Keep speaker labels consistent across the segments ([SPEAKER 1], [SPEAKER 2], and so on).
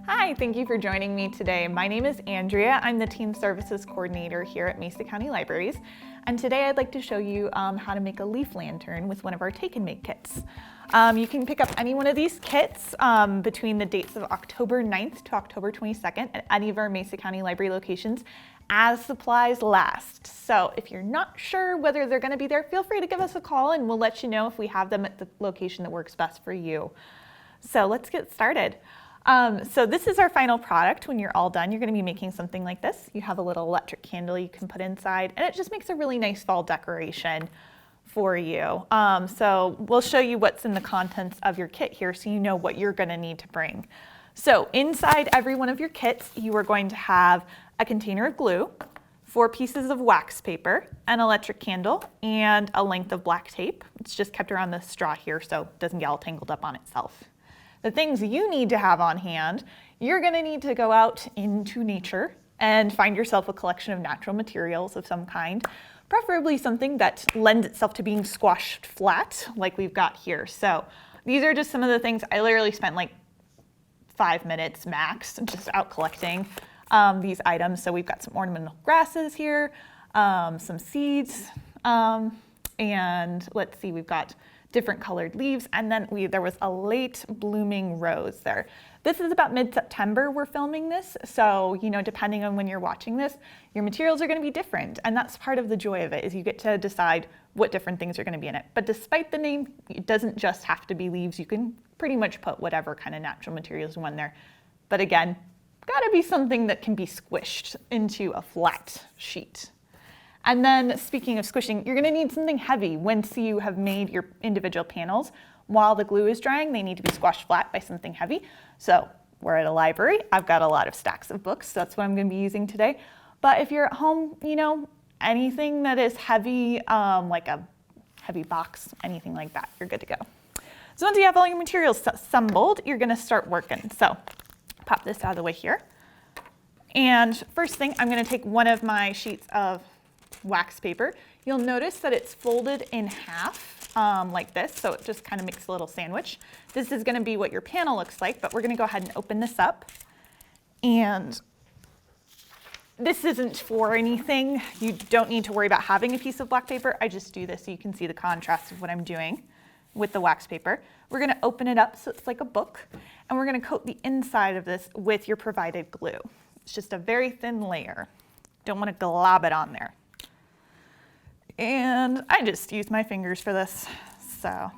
[SPEAKER 1] Hi, thank you for joining me today. My name is Andrea. I'm the Teen Services Coordinator here at Mesa County Libraries. And today I'd like to show you how to make a leaf lantern with one of our Take and Make kits. You can pick up any one of these kits between the dates of October 9th to October 22nd at any of our Mesa County Library locations as supplies last. So if you're not sure whether they're going to be there, feel free to give us a call and we'll let you know if we have them at the location that works best for you. So let's get started. So this is our final product. When you're all done, you're going to be making something like this. You have a little electric candle you can put inside, and it just makes a really nice fall decoration for you. So we'll show you what's in the contents of your kit here so you know what you're going to need to bring. So inside every one of your kits, you are going to have a container of glue, 4 pieces of wax paper, an electric candle, and a length of black tape. It's just kept around the straw here so it doesn't get all tangled up on itself. The things you need to have on hand, you're going to need to go out into nature and find yourself a collection of natural materials of some kind, preferably something that lends itself to being squashed flat like we've got here. So these are just some of the things. I literally spent like 5 minutes max just out collecting these items. So we've got some ornamental grasses here, some seeds, and let's see, we've got different colored leaves, and then there was a late blooming rose there. This is about mid-September we're filming this, so depending on when you're watching this, your materials are going to be different, and that's part of the joy of it, is you get to decide what different things are going to be in it. But despite the name, it doesn't just have to be leaves. You can pretty much put whatever kind of natural materials you want there. But again, gotta be something that can be squished into a flat sheet. And then speaking of squishing, you're gonna need something heavy once you have made your individual panels. While the glue is drying, they need to be squashed flat by something heavy. So we're at a library. I've got a lot of stacks of books. So that's what I'm gonna be using today. But if you're at home, anything that is heavy, like a heavy box, anything like that, you're good to go. So once you have all your materials assembled, you're gonna start working. So pop this out of the way here. And first thing, I'm gonna take one of my sheets of wax paper. You'll notice that it's folded in half like this, so it just kind of makes a little sandwich. This is going to be what your panel looks like, but we're going to go ahead and open this up. And this isn't for anything. You don't need to worry about having a piece of black paper. I just do this so you can see the contrast of what I'm doing with the wax paper. We're going to open it up so it's like a book, and we're going to coat the inside of this with your provided glue. It's just a very thin layer. Don't want to glob it on there. And I just use my fingers for this, so.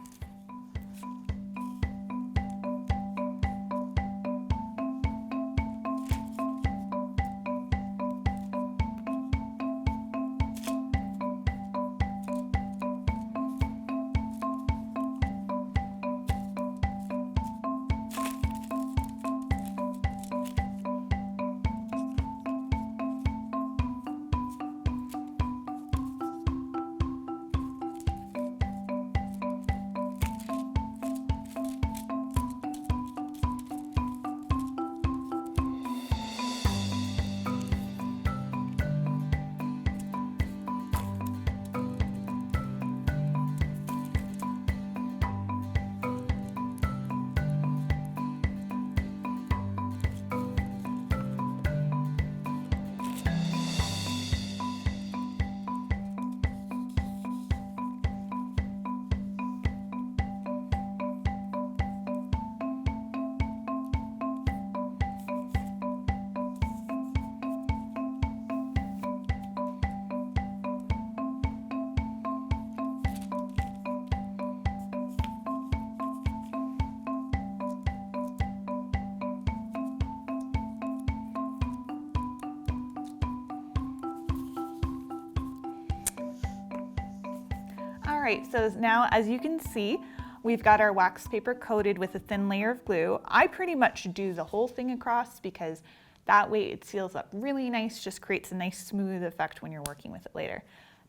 [SPEAKER 1] All right, so now as you can see, we've got our wax paper coated with a thin layer of glue. I pretty much do the whole thing across because that way it seals up really nice, just creates a nice smooth effect when you're working with it later.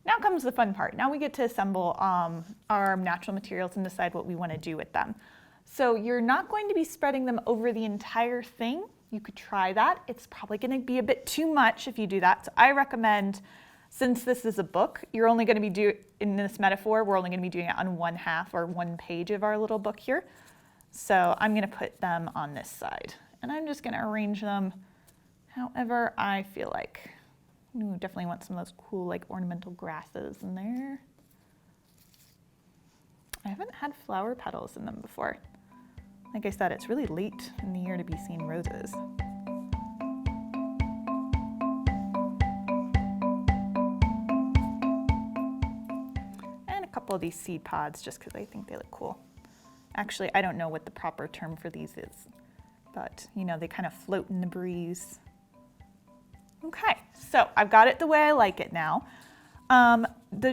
[SPEAKER 1] Now comes the fun part. Now we get to assemble our natural materials and decide what we want to do with them. So you're not going to be spreading them over the entire thing. You could try that. It's probably going to be a bit too much if you do that. So I recommend, since this is a book, you're only going to be doing, in this metaphor, we're only going to be doing it on 1/2 or 1 page of our little book here. So I'm going to put them on this side. and I'm just gonna arrange them however I feel like. Ooh, definitely want some of those cool like ornamental grasses in there. I haven't had flower petals in them before. Like I said, it's really late in the year to be seeing roses. And a couple of these seed pods just because I think they look cool. Actually, I don't know what the proper term for these is, but you know, they kind of float in the breeze. Okay, so I've got it the way I like it now.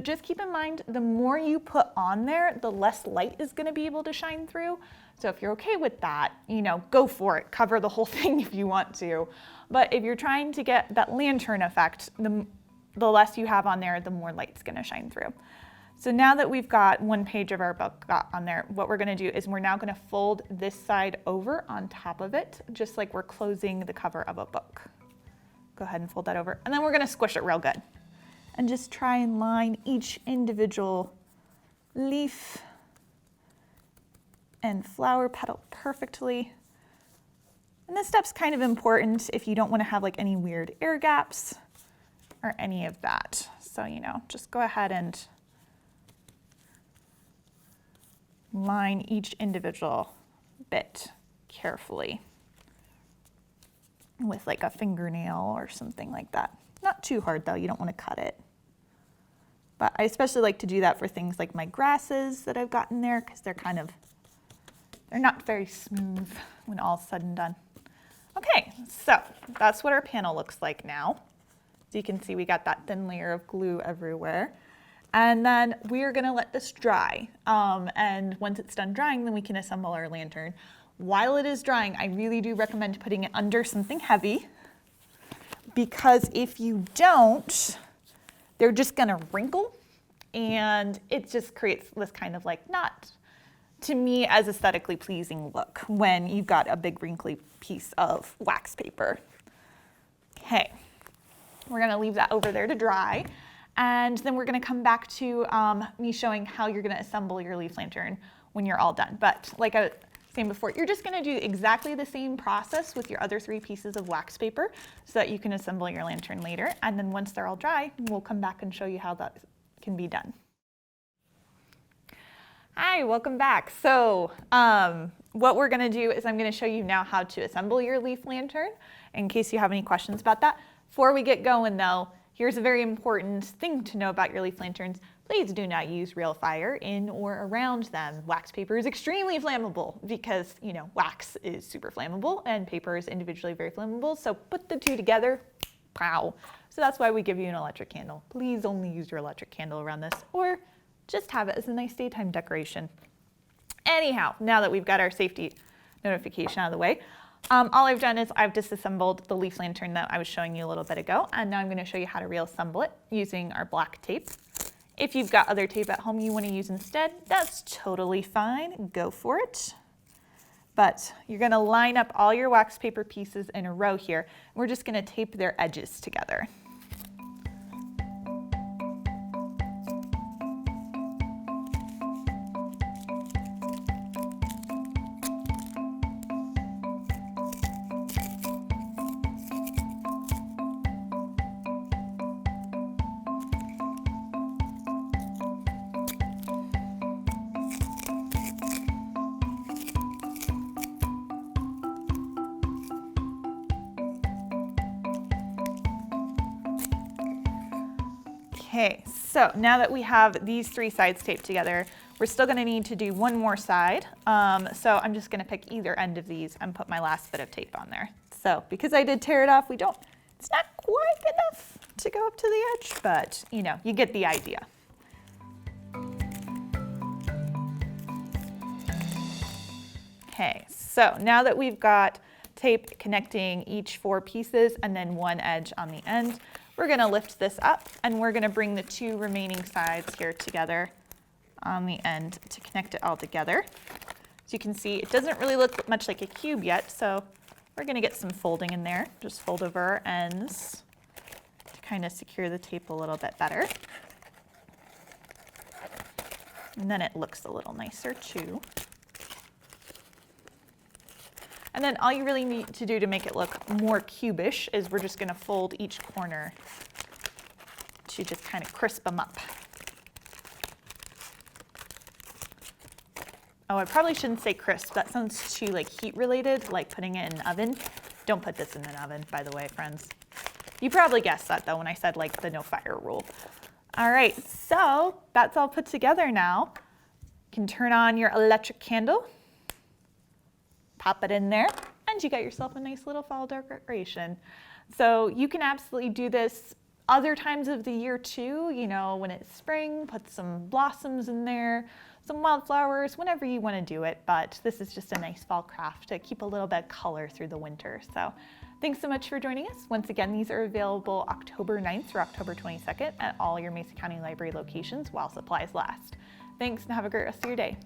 [SPEAKER 1] Just keep in mind, the more you put on there, the less light is going to be able to shine through. So if you're okay with that, you know, go for it. Cover the whole thing if you want to. But if you're trying to get that lantern effect, the less you have on there, the more light's going to shine through. So now that we've got one page of our book got on there, what we're going to do is we're now going to fold this side over on top of it, just like we're closing the cover of a book. Go ahead and fold that over, and then we're going to squish it real good. And just try and line each individual leaf and flower petal perfectly. And this step's kind of important if you don't want to have like any weird air gaps or any of that. So, you know, just go ahead and line each individual bit carefully with like a fingernail or something like that. Not too hard though, you don't want to cut it. But I especially like to do that for things like my grasses that I've got in there because they're not very smooth when all's said and done. Okay, so that's what our panel looks like now. So you can see we got that thin layer of glue everywhere. And then we're gonna let this dry. And once it's done drying, then we can assemble our lantern. While it is drying, I really do recommend putting it under something heavy, because if you don't, they're just gonna wrinkle, and it just creates this kind of like not, to me, as aesthetically pleasing look when you've got a big wrinkly piece of wax paper. Okay, we're gonna leave that over there to dry, and then we're gonna come back to me showing how you're gonna assemble your leaf lantern when you're all done. But like I was saying before, you're just gonna do exactly the same process with your other 3 pieces of wax paper so that you can assemble your lantern later. And then once they're all dry, we'll come back and show you how that can be done. Hi, welcome back. So what we're gonna do is I'm gonna show you now how to assemble your leaf lantern in case you have any questions about that. Before we get going though, here's a very important thing to know about your leaf lanterns. Please do not use real fire in or around them. Wax paper is extremely flammable because, you know, wax is super flammable and paper is individually very flammable. So put the two together, pow. So that's why we give you an electric candle. Please only use your electric candle around this, or just have it as a nice daytime decoration. Anyhow, now that we've got our safety notification out of the way, all I've done is I've disassembled the leaf lantern that I was showing you a little bit ago, and now I'm going to show you how to reassemble it using our black tape. If you've got other tape at home you want to use instead, that's totally fine. Go for it. But you're going to line up all your wax paper pieces in a row here. We're just going to tape their edges together. Okay, so now that we have these 3 sides taped together, we're still going to need to do one more side. So I'm just going to pick either end of these and put my last bit of tape on there. So because I did tear it off, it's not quite enough to go up to the edge, but you know, you get the idea. Okay, so now that we've got tape connecting each 4 pieces and then one edge on the end, we're going to lift this up and we're going to bring the 2 remaining sides here together on the end to connect it all together. So you can see it doesn't really look much like a cube yet, so we're going to get some folding in there. Just fold over our ends to kind of secure the tape a little bit better. And then it looks a little nicer too. And then all you really need to do to make it look more cubish is we're just gonna fold each corner to just kind of crisp them up. Oh, I probably shouldn't say crisp. That sounds too like heat related, like putting it in an oven. Don't put this in an oven, by the way, friends. You probably guessed that though when I said like the no fire rule. All right, so that's all put together now. You can turn on your electric candle, pop it in there, and you got yourself a nice little fall decoration. So you can absolutely do this other times of the year too, you know, when it's spring, put some blossoms in there, some wildflowers, whenever you want to do it, but this is just a nice fall craft to keep a little bit of color through the winter. So thanks so much for joining us. Once again, these are available October 9th through October 22nd at all your Mesa County Library locations while supplies last. Thanks and have a great rest of your day.